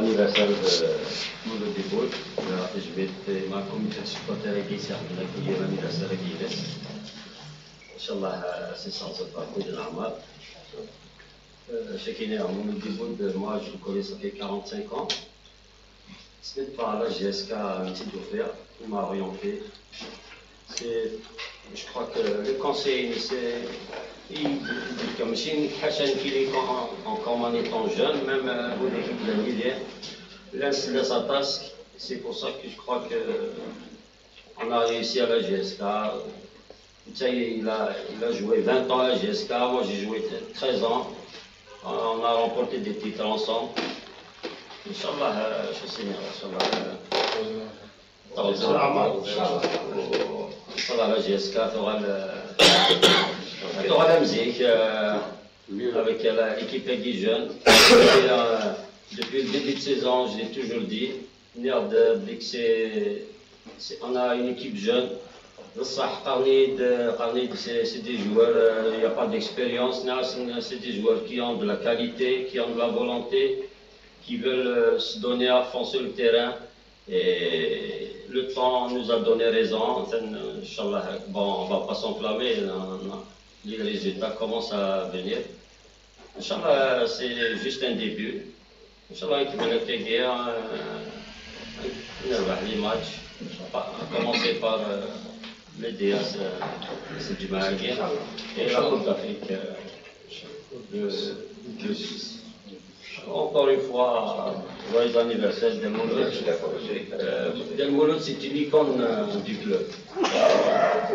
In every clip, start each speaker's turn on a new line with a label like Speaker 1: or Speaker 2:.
Speaker 1: l'anniversaire de Mouloud Diboud. Je vais ma communauté de supporters qui s'est accueillir l'anniversaire de Guinness. Inch'Allah, c'est sans se parcours de normal. Ce qui est né à Mouloud Diboud, moi je le connais, ça fait 45 ans. C'est par la GSK, un petit offert, qui m'a orienté. Je crois que le conseil, c'est comme si Hachan qui est encore en étant jeune, même pour l'équipe de l'hiver, laisse sa tasse. C'est pour ça que je crois qu'on a réussi à la GSK. Il a joué 20 ans à la GSK, moi j'ai joué 13 ans. On a remporté des titres ensemble. Inch'Allah, je sais bien, Inch'Allah. La GSK, tu auras la musique avec l'équipe des jeunes. Depuis le début de saison, je l'ai toujours dit, on a une équipe jeune. C'est des joueurs, il n'y a pas d'expérience, c'est des joueurs qui ont de la qualité, qui ont de la volonté, qui veulent se donner à fond sur le terrain. Et le temps nous a donné raison. Inch'Allah, bon, on ne va pas s'enflammer, les résultats commencent à venir. Inch'Allah, c'est juste un début. Inch'Allah, qui va nous faire les matchs. On va commencer par le DS, c'est du Mahaguir, et la Coupe d'Afrique de Suisse. Encore une fois, joyeux anniversaire de Mouloud. Mouloud, c'est une icône du club.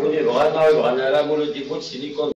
Speaker 1: On est vraiment, Mouloud Diboud, c'est une icône.